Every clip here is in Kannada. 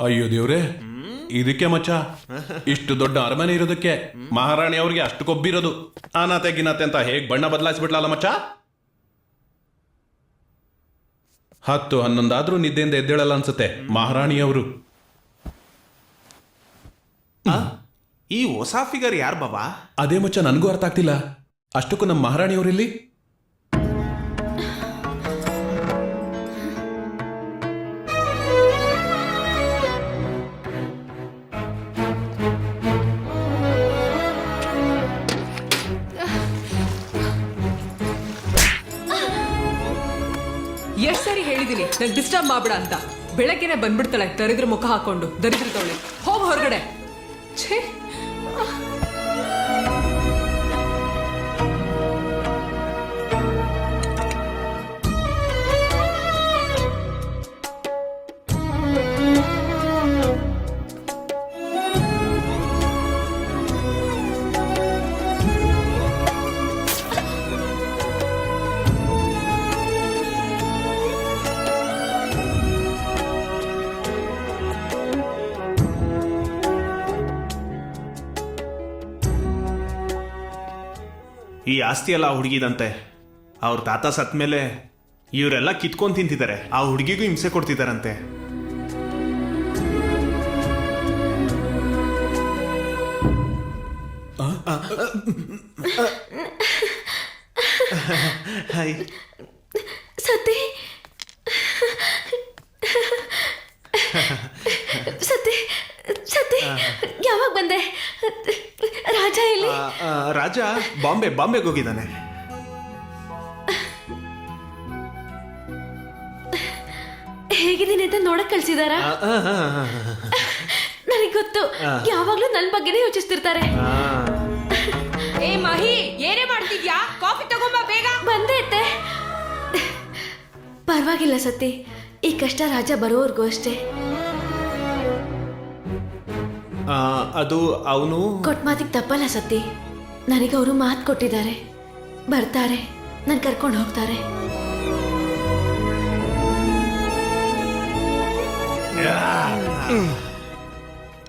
ಅಯ್ಯೋ ದೇವ್ರೆ, ಇದಕ್ಕೆ ಮಚ್ಚ ಇಷ್ಟು ದೊಡ್ಡ ಅರಮನೆ ಇರೋದಕ್ಕೆ ಮಹಾರಾಣಿ ಅವ್ರಿಗೆ ಅಷ್ಟು ಕೊಬ್ಬಿರೋದು. ಅನಾತೆ ಗಿನಾತೆ ಅಂತ ಹೇಗ್ ಬಣ್ಣ ಬದಲಾಯಿಸ್ಬಿಡ್ಲಲ್ಲ ಮಚ್ಚ. 10-11 ಆದ್ರೂ ನಿದ್ದೆಯಿಂದ ಎದ್ದೇಳಲ್ಲ ಅನ್ಸುತ್ತೆ ಮಹಾರಾಣಿಯವರು. ಈ ಹೊಸ ಫಿಗರ್ ಯಾರು ಬಾಬಾ? ಅದೇ ಮಚ್ಚ, ನನಗೂ ಅರ್ಥ ಆಗ್ತಿಲ್ಲ. ಅಷ್ಟಕ್ಕೂ ನಮ್ಮ ಮಹಾರಾಣಿಯವರಿಲ್ಲಿ. ಎಷ್ಟ್ ಸರಿ ಹೇಳಿದೀನಿ ನಂಗೆ ಡಿಸ್ಟರ್ಬ್ ಮಾಡ್ಬೇಡ ಅಂತ. ಬೆಳಗ್ಗೆನೆ ಬಂದ್ಬಿಡ್ತಾಳೆ ದರಿದ್ರ ಮುಖ ಹಾಕೊಂಡು. ದರಿದ್ರ ತವಳೆ, ಹೋಗ್ ಹೊರಗಡೆ. ಛೇ, ಈ ಆಸ್ತಿ ಎಲ್ಲ ಹುಡುಗಿದಂತೆ. ಅವ್ರ ತಾತ ಸತ್ ಮೇಲೆ ಇವರೆಲ್ಲ ಕಿತ್ಕೊಂಡ್ ತಿಂತಿದ್ದಾರೆ. ಆ ಹುಡುಗಿಗೂ ಹಿಂಸೆ ಕೊಡ್ತಿದ್ದಾರಂತೆ. ಸತಿ ಸತಿ ಸತಿ, ಯಾವಾಗ ಬಂದೆ? ರಾಜ ಎಲ್ಲಿ? ರಾಜ ಬಾಂಬೆಗೆ ಹೋಗಿದ್ದಾನೆ. ಹೇಗಿದ್ದೀನಿ ಅಂತ ನೋಡಕ್ ಕಳ್ಸಿದಾರ? ನನಗ್ ಗೊತ್ತು, ಯಾವಾಗ್ಲೂ ನನ್ ಬಗ್ಗೆನೇ ಯೋಚಿಸ್ತಿರ್ತಾರೆ. ಏ ಮಹಿ, ಏನೇ ಮಾಡ್ತಿದ್ಯಾ? ಕಾಫಿ ತಗೊಂಬ ಬೇಗ. ಬಂದೆ ಅತ್ತೆ. ಪರವಾಗಿಲ್ಲ ಸತಿ, ಈ ಕಷ್ಟ ರಾಜ ಬರೋವರ್ಗೂ ಅಷ್ಟೇ. ಅದು ಅವನು ಕೊಟ್ಟ ಮಾತಿಗೆ ತಪ್ಪಲ್ಲ ಸತಿ. ನನಗೆ ಅವರು ಮಾತು ಕೊಟ್ಟಿದ್ದಾರೆ, ಬರ್ತಾರೆ, ನನ್ ಕರ್ಕೊಂಡು ಹೋಗ್ತಾರೆ.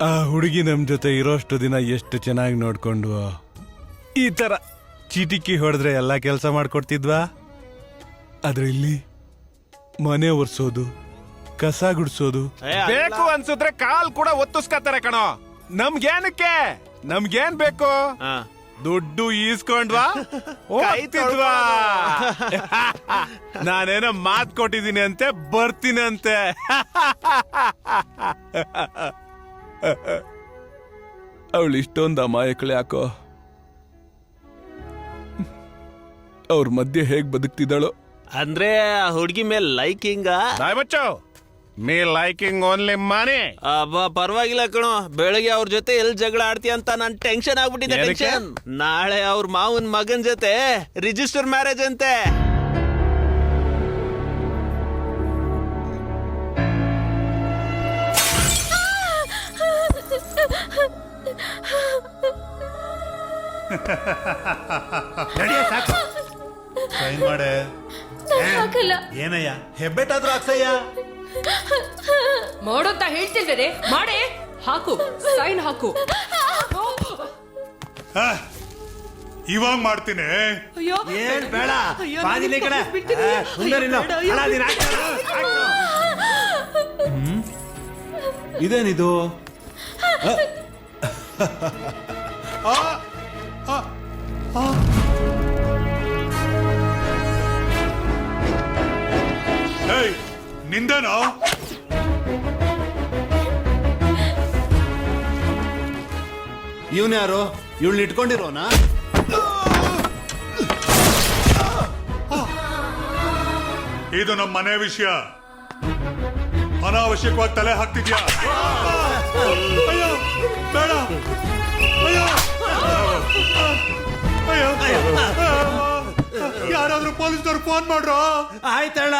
ಆ ಹುಡುಗಿ ನಮ್ ಜೊತೆ ಇರೋಷ್ಟು ದಿನ ಎಷ್ಟು ಚೆನ್ನಾಗಿ ನೋಡ್ಕೊಂಡು ಈ ತರ ಚೀಟಿಕಿ ಹೊಡೆದ್ರೆ ಎಲ್ಲಾ ಕೆಲಸ ಮಾಡ್ಕೊಡ್ತಿದ್ವಾ? ಆದ್ರೆ ಇಲ್ಲಿ ಮನೆ ಒರ್ಸೋದು, ಕಸ ಗುಡ್ಸೋದು, ಬೇಕು ಅನ್ಸುದ್ರೆ ಕಾಲ್ ಕೂಡ ಒತ್ತಿಸ್ಕತ್ತಾರೆ ಕಣೋ. ನಮ್ಗೇನಕ್ಕೆ? ನಮ್ಗೇನ್ ಬೇಕು? ದುಡ್ಡು ಈಸ್ಕೊಂಡ್ವಾ, ಹೋಗ್ತಿದ್ವಾ? ನಾನೇನೋ ಮಾತ್ ಕೊಟ್ಟಿದ್ದೀನಿ ಅಂತೆ, ಬರ್ತೀನಿ ಅಂತೆ. ಅವಳು ಇಷ್ಟೊಂದು ಅಮಾಯಕಳೆ ಯಾಕೋ? ಅವ್ರ ಮಧ್ಯೆ ಹೇಗ್ ಬದುಕ್ತಿದ್ದಾಳೋ. ಅಂದ್ರೆ ಆ ಹುಡುಗಿ ಮೇಲೆ ಲೈಕಿಂಗ? ಮೇ ಲೈಕಿಂಗ್ ಓನ್ಲಿ ಮನಿ. ಪರವಾಗಿಲ್ಲ ಕಣೋ, ಬೆಳಗ್ಗೆ ಅವ್ರ ಜೊತೆ ಎಲ್ಲಿ ಜಗಳ ಆಡ್ತೀಯ ಅಂತ ನನ್ ಟೆನ್ಷನ್ ಆಗ್ಬಿಟ್ಟಿದೆ. ಟೆನ್ಷನ್. ನಾಳೆ ಅವ್ರ ಮಾವನ್ ಮಗನ್ ಜೊತೆ ರಿಜಿಸ್ಟರ್ ಮ್ಯಾರೇಜ್ ಅಂತೆ. ಸೈನ್ ಮಾಡೆ. ಹಾಕಲ್ಲ. ಏನಯ್ಯ, ಹೆಬ್ಬೆಟ್ಟಾದ್ರೂ ಹಾಕ್ಸಯ್ಯ. ಮಾಡು ಅಂತ ಹೇಳ್ತಿದ್ದೇನೆ, ಮಾಡೇ. ಹಾಕು, ಸೈನ್ ಹಾಕು. ಇವಾಗ ಮಾಡ್ತೀನಿ. ಅಯ್ಯೋ, ಏನ್ ಬೇಡ, ಅಯ್ಯೋ, ಬಾಗಿಲಿ ಕಡೆ ಬಿಡ್ತೀನಿ. ಇದೇನಿದು? ನಿಂದೇನೋ? ಇವನ್ಯಾರು? ಇವಳನ್ನ ಇಟ್ಕೊಂಡಿರೋನಾ? ಇದು ನಮ್ಮ ಮನೆ ವಿಷಯ. ಅನಾವಶ್ಯಕವಾಗಿ ತಲೆ ಹಾಕ್ತಿದ್ಯಾ? ಅಯ್ಯೋ ಬೇಡ. ಅಯ್ಯೋ ಅಯ್ಯೋ, ಯಾರಾದ್ರೂ ಪೊಲೀಸ್ನವ್ರು ಫೋನ್ ಮಾಡ್ರು. ಆಯ್ತಣ್ಣ.